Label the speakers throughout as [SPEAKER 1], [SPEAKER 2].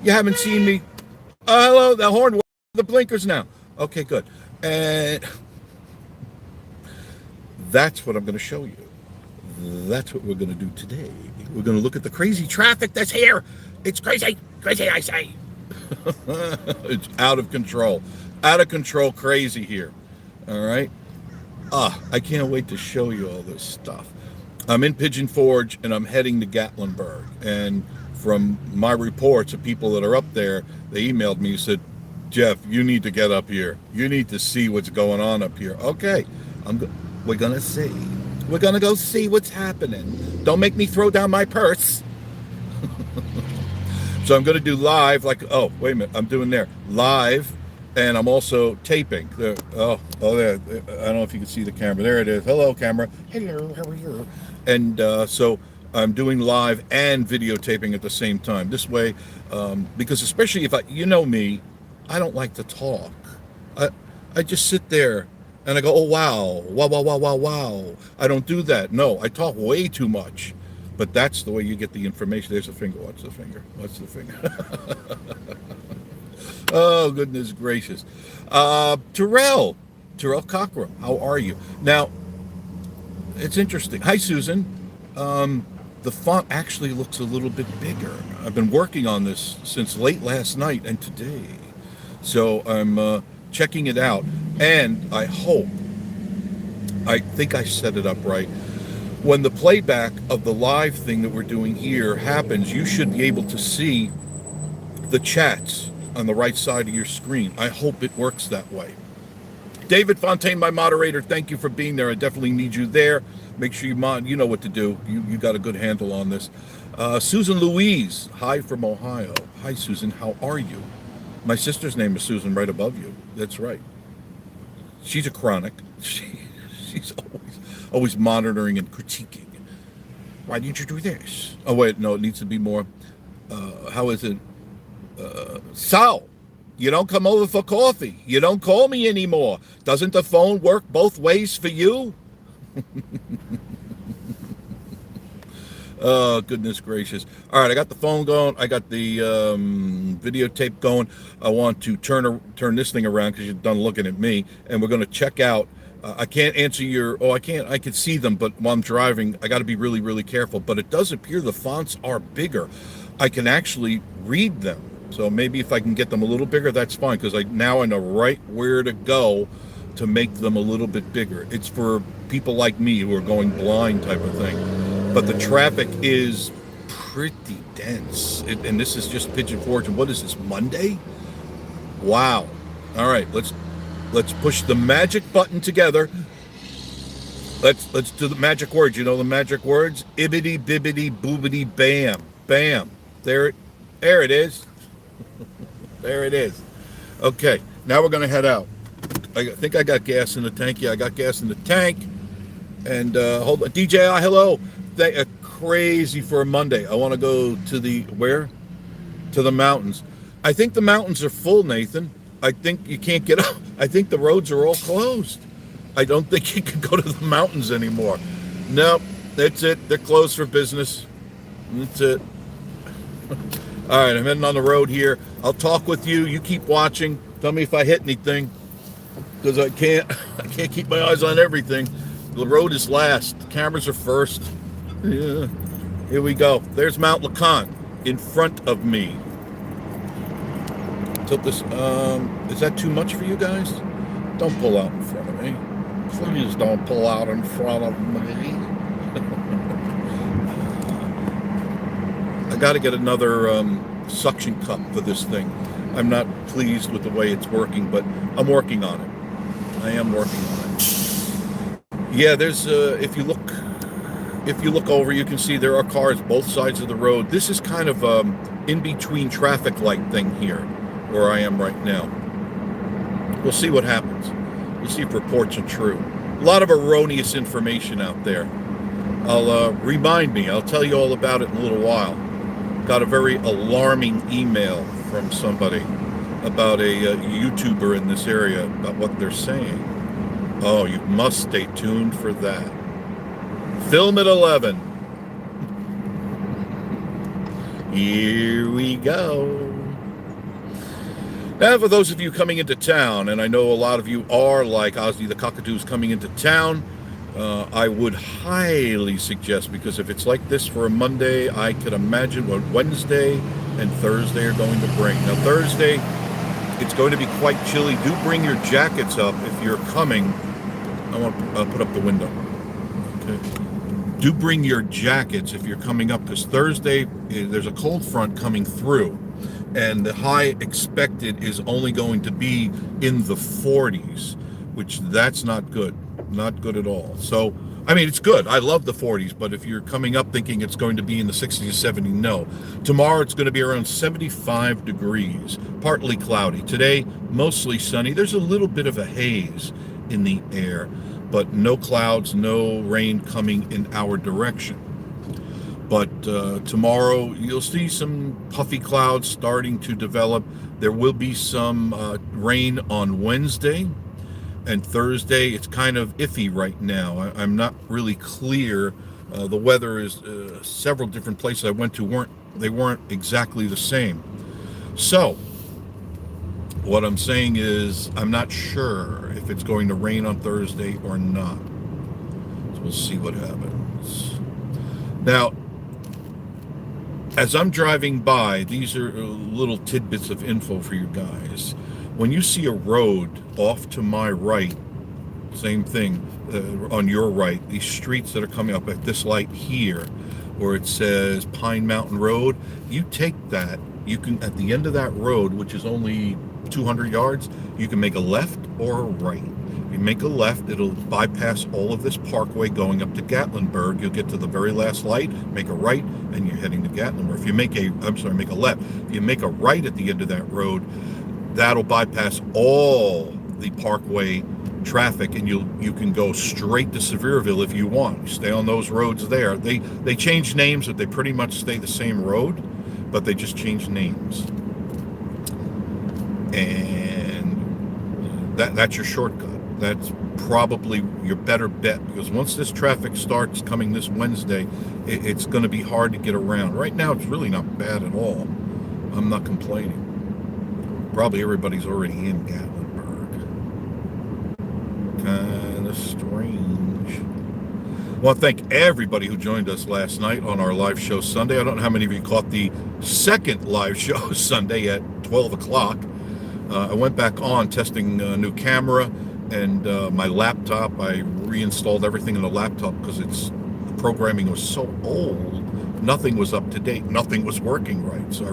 [SPEAKER 1] You haven't seen me. Hello, the horn, the blinkers now. Okay, good. And that's what I'm going to show you. That's what we're going to do today. We're going to look at the crazy traffic that's here. It's crazy, crazy, I say. It's out of control. Out of control crazy here. All right. I can't wait to show you all this stuff. I'm in Pigeon Forge and I'm heading to Gatlinburg. And from my reports of people that are up there, they emailed me and said, Jeff, you need to get up here. You need to see what's going on up here. Okay, we're going to see. We're going to go see what's happening. Don't make me throw down my purse. So I'm going to do live, like, oh, wait a minute, I'm doing there. Live, and I'm also taping. There, there. I don't know if you can see the camera. There it is. Hello, camera. Hello, how are you? And so I'm doing live and videotaping at the same time. This way, because especially if you know me, I don't like to talk. I just sit there and I go, oh, wow, wow, wow, wow, wow, wow. I don't do that. No, I talk way too much. But that's the way you get the information. There's a finger. What's the finger? What's the finger? Oh, goodness gracious. Terrell Cockrum, how are you? Now, it's interesting. Hi, Susan. The font actually looks a little bit bigger. I've been working on this since late last night and today. So I'm checking it out. And I think I set it up right. When the playback of the live thing that we're doing here happens, you should be able to see the chats on the right side of your screen. I hope it works that way. David Fontaine, my moderator, thank you for being there. I definitely need you there. Make sure you know what to do. You got a good handle on this. Susan Louise, hi from Ohio. Hi, Susan, how are you? My sister's name is Susan right above you. That's right. She's a chronic. She's always monitoring and critiquing. Why didn't you do this? Oh, wait, no, it needs to be more, how is it? Sal, you don't come over for coffee. You don't call me anymore. Doesn't the phone work both ways for you? Oh, goodness gracious. All right, I got the phone going. I got the videotape going. I want to turn this thing around because you're done looking at me, and we're going to check out. I can't answer I can see them, but while I'm driving, I got to be really, really careful. But it does appear the fonts are bigger. I can actually read them. So maybe if I can get them a little bigger, that's fine, because now I know right where to go to make them a little bit bigger. It's for people like me who are going blind type of thing. But the traffic is pretty dense. And this is just Pigeon Forge. And what is this, Monday? Wow. All right, let's push the magic button together. Let's do the magic words. You know the magic words? Ibbity, bibbity, boobity, bam. Bam. There it is. There it is. Okay, now we're going to head out. I think I got gas in the tank. Yeah, I got gas in the tank. And hold on. DJI, hello. Crazy for a Monday. I want to go to where? To the mountains. I think the mountains are full, Nathan. I think you can't get up. I think the roads are all closed. I don't think you can go to the mountains anymore. No, that's it. They're closed for business. That's it. All right, I'm heading on the road here. I'll talk with you. You keep watching. Tell me if I hit anything, because I can't keep my eyes on everything. The road is last. The cameras are first. Yeah. Here we go. There's Mount LeConte in front of me. Tilt this. Is that too much for you guys? Don't pull out in front of me. Please don't pull out in front of me. I got to get another suction cup for this thing. I'm not pleased with the way it's working, but I'm working on it. I am working on it. Yeah, there's if you look over, you can see there are cars both sides of the road. This is kind of in between traffic light thing here, where I am right now. We'll see what happens. We'll see if reports are true. A lot of erroneous information out there. Remind me. I'll tell you all about it in a little while. Got a very alarming email from somebody about a YouTuber in this area about what they're saying. Oh, you must stay tuned for that. Film at 11. Here we go. Now, for those of you coming into town, and I know a lot of you are like Ozzy the Cockatoo's coming into town, I would highly suggest, because if it's like this for a Monday, I could imagine what Wednesday and Thursday are going to bring. Now, Thursday, it's going to be quite chilly. Do bring your jackets up if you're coming. I want to put up the window. Okay. Do bring your jackets if you're coming up, because Thursday, there's a cold front coming through, and the high expected is only going to be in the 40s, which that's not good. Not good at all. So, I mean, it's good. I love the 40s, but if you're coming up thinking it's going to be in the 60s or 70s, no. Tomorrow it's going to be around 75 degrees, partly cloudy. Today, mostly sunny. There's a little bit of a haze in the air, but no clouds, no rain coming in our direction. But tomorrow you'll see some puffy clouds starting to develop. There will be some rain on Wednesday. And Thursday, it's kind of iffy right now. I'm not really clear. The weather is several different places I went to weren't exactly the same. So what I'm saying is I'm not sure if it's going to rain on Thursday or not. So we'll see what happens. Now, as I'm driving by, these are little tidbits of info for you guys. When you see a road off to my right, same thing on your right, these streets that are coming up at this light here, where it says Pine Mountain Road, you take that, you can, at the end of that road, which is only 200 yards, you can make a left or a right. If you make a left, it'll bypass all of this parkway going up to Gatlinburg. You'll get to the very last light, make a right, and you're heading to Gatlinburg. If you make a left. If you make a right at the end of that road, that'll bypass all the parkway traffic, and you can go straight to Sevierville if you want. You stay on those roads there. They change names, but they pretty much stay the same road, but they just change names. And that's your shortcut. That's probably your better bet, because once this traffic starts coming this Wednesday, it's going to be hard to get around. Right now, it's really not bad at all. I'm not complaining. Probably everybody's already in Gatlinburg. Kind of strange. I want to thank everybody who joined us last night on our live show Sunday. I don't know how many of you caught the second live show Sunday at 12 o'clock. I went back on testing a new camera and my laptop. I reinstalled everything in the laptop because the programming was so old. Nothing was up to date. Nothing was working right. So I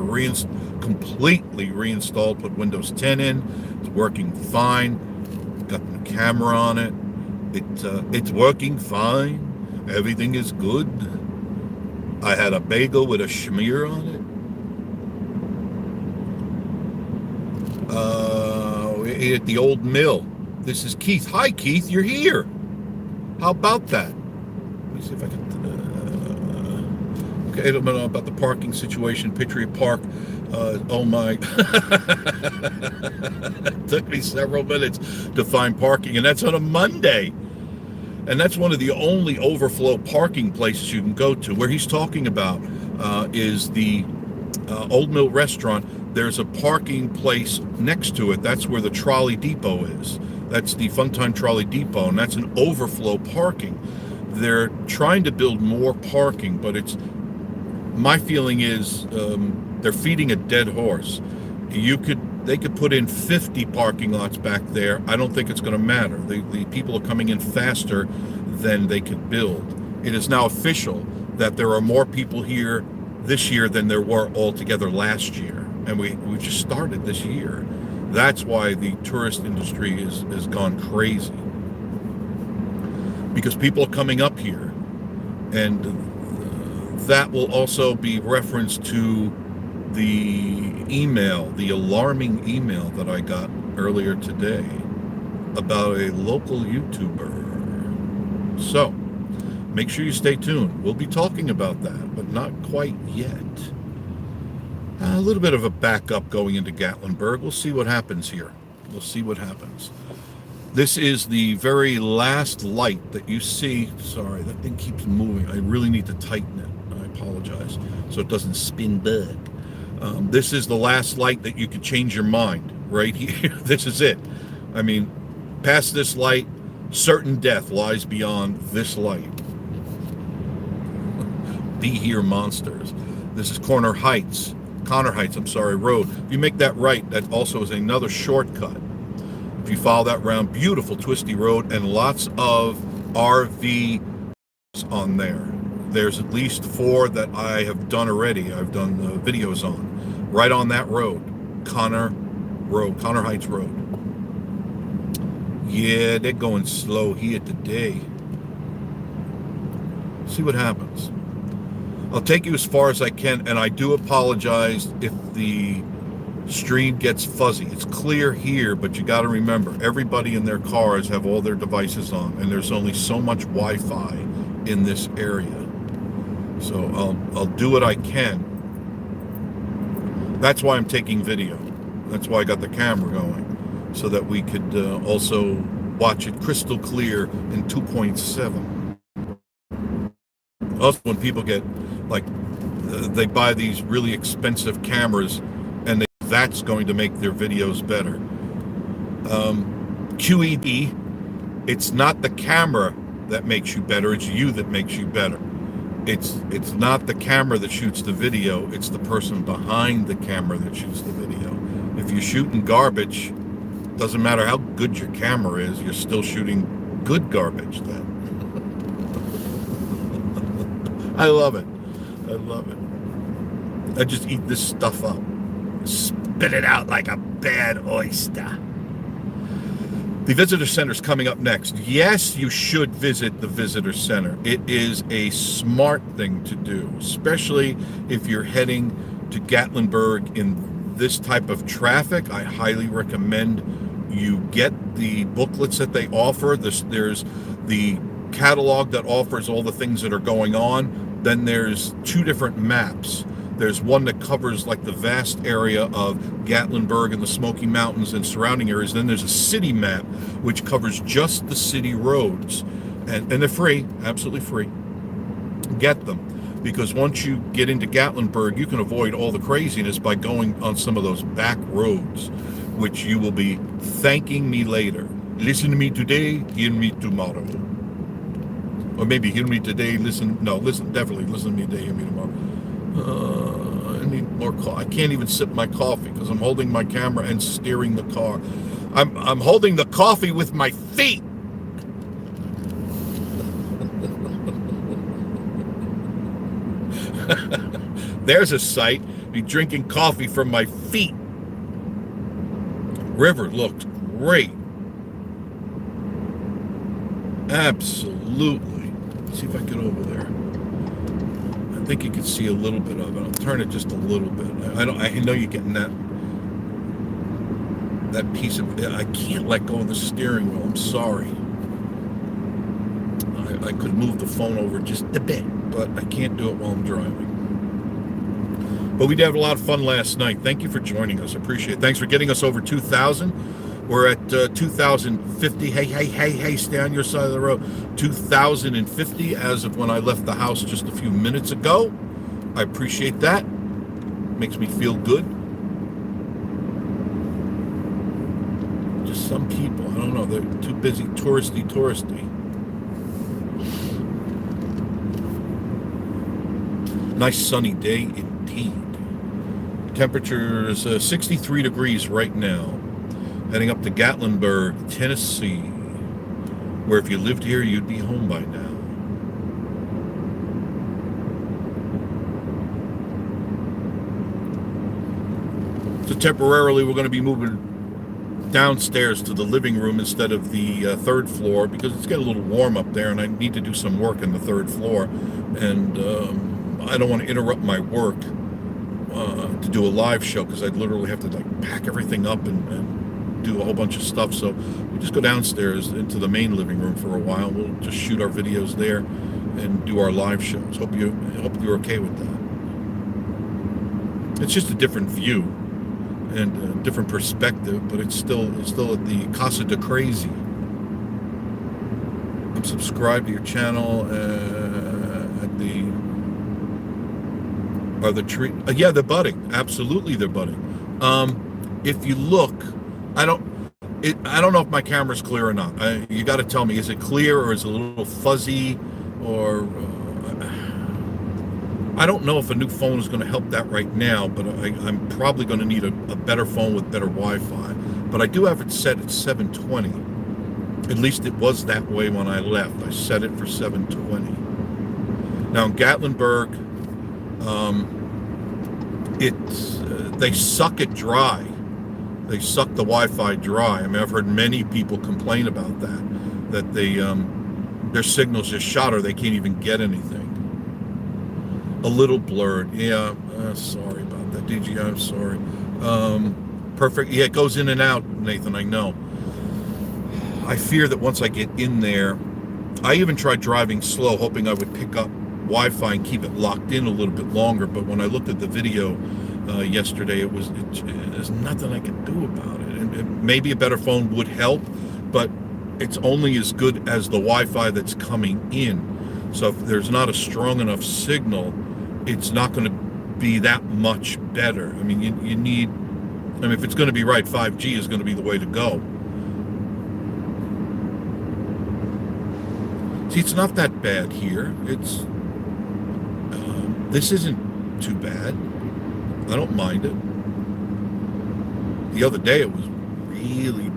[SPEAKER 1] completely reinstalled, put Windows 10 in. It's working fine. Got the camera on it. It's working fine. Everything is good. I had a bagel with a schmear on it. We ate at the old mill. This is Keith. Hi, Keith. You're here. How about that? Let me see if I can... Okay, I don't know about the parking situation. Patriot Park. Oh my. It took me several minutes to find parking, and that's on a Monday. And that's one of the only overflow parking places you can go to. Where he's talking about is the Old Mill Restaurant. There's a parking place next to it. That's where the trolley depot is. That's the Funtime Trolley Depot, and that's an overflow parking. They're trying to build more parking, but my feeling is they're feeding a dead horse. They could put in 50 parking lots back there. I don't think it's going to matter. The people are coming in faster than they could build. It is now official that there are more people here this year than there were altogether last year. And we just started this year. That's why the tourist industry has gone crazy. Because people are coming up here. And that will also be reference to the alarming email that I got earlier today about a local YouTuber. So, make sure you stay tuned. We'll be talking about that, but not quite yet. A little bit of a backup going into Gatlinburg. We'll see what happens here. We'll see what happens. This is the very last light that you see. Sorry, that thing keeps moving. I really need to tighten it. I apologize. So it doesn't spin back. This is the last light that you could change your mind. right here. This is it. I mean, past this light, certain death lies beyond this light. Be here, monsters. This is Connor Heights, Road. If you make that right, that also is another shortcut. If you follow that round, beautiful twisty road and lots of RV on there. There's at least 4 that I have done already. I've done videos on. Right on that road, Connor Heights Road. Yeah, they're going slow here today. See what happens. I'll take you as far as I can, and I do apologize if the stream gets fuzzy. It's clear here, but you got to remember, everybody in their cars have all their devices on, and there's only so much Wi-Fi in this area. So I'll do what I can. That's why I'm taking video. That's why I got the camera going, so that we could also watch it crystal clear in 2.7. Also, when people get, like, they buy these really expensive cameras, and that's going to make their videos better. QED, it's not the camera that makes you better, it's you that makes you better. It's not the camera that shoots the video, it's the person behind the camera that shoots the video. If you're shooting garbage, doesn't matter how good your camera is, you're still shooting good garbage then. I love it. I love it. I just eat this stuff up. Spit it out like a bad oyster. The visitor center is coming up next. Yes, you should visit the visitor center. It is a smart thing to do, especially if you're heading to Gatlinburg in this type of traffic. I highly recommend you get the booklets that they offer. There's the catalog that offers all the things that are going on. Then there's 2 different maps. There's one that covers like the vast area of Gatlinburg and the Smoky Mountains and surrounding areas. Then there's a city map which covers just the city roads. And they're free, absolutely free. Get them. Because once you get into Gatlinburg, you can avoid all the craziness by going on some of those back roads, which you will be thanking me later. Listen to me today, hear me tomorrow. Or maybe hear me today, definitely listen to me today, hear me tomorrow. I need more coffee. I can't even sip my coffee because I'm holding my camera and steering the car. I'm holding the coffee with my feet. There's a sight. Be drinking coffee from my feet. River looked great. Absolutely. Let's see if I get over there. I think you can see a little bit of it. I'll turn it just a little bit. I know you're getting that piece of it. I can't let go of the steering wheel. I'm sorry. I could move the phone over just a bit, but I can't do it while I'm driving. But we did have a lot of fun last night. Thank you for joining us. I appreciate it. Thanks for getting us over 2,000. We're at 2,050. Hey, stay on your side of the road. 2,050 as of when I left the house just a few minutes ago. I appreciate that. Makes me feel good. Just some people, I don't know, they're too busy touristy. Nice sunny day indeed. Temperature is 63 degrees right now. Heading up to Gatlinburg, Tennessee, where if you lived here, you'd be home by now. So temporarily, we're going to be moving downstairs to the living room instead of the 3rd floor because it's getting a little warm up there, and I need to do some work on the 3rd floor, and I don't want to interrupt my work to do a live show because I'd literally have to like pack everything up and do a whole bunch of stuff. So we'll just go downstairs into the main living room for a while. We'll just shoot our videos there and do our live shows. Hope you're okay with that. It's just a different view and a different perspective, but it's still at the Casa de Crazy. I'm subscribed to your channel at the are the tree. Yeah, they're budding. Absolutely, they're budding. if you look, I don't know if my camera's clear or not. You got to tell me, is it clear or is it a little fuzzy, or I don't know if a new phone is going to help that right now, but I'm probably going to need a better phone with better Wi-Fi. But I do have it set at 720. At least it was that way when I left. I set it for 720. Now in Gatlinburg, they suck it dry. They suck the Wi-Fi dry. I mean, I've heard many people complain about that their signal's just shot or they can't even get anything. A little blurred. Yeah, sorry about that, DG. I'm sorry. Perfect. Yeah, it goes in and out, Nathan, I know. I fear that once I get in there, I even tried driving slow, hoping I would pick up Wi-Fi and keep it locked in a little bit longer. But when I looked at the video yesterday, there's nothing I can do about it. And maybe a better phone would help, but it's only as good as the Wi-Fi that's coming in. So if there's not a strong enough signal, it's not going to be that much better. I mean, you need, I mean, if it's going to be right, 5G is going to be the way to go. See, it's not that bad here. This isn't too bad. I don't mind it. The other day it was really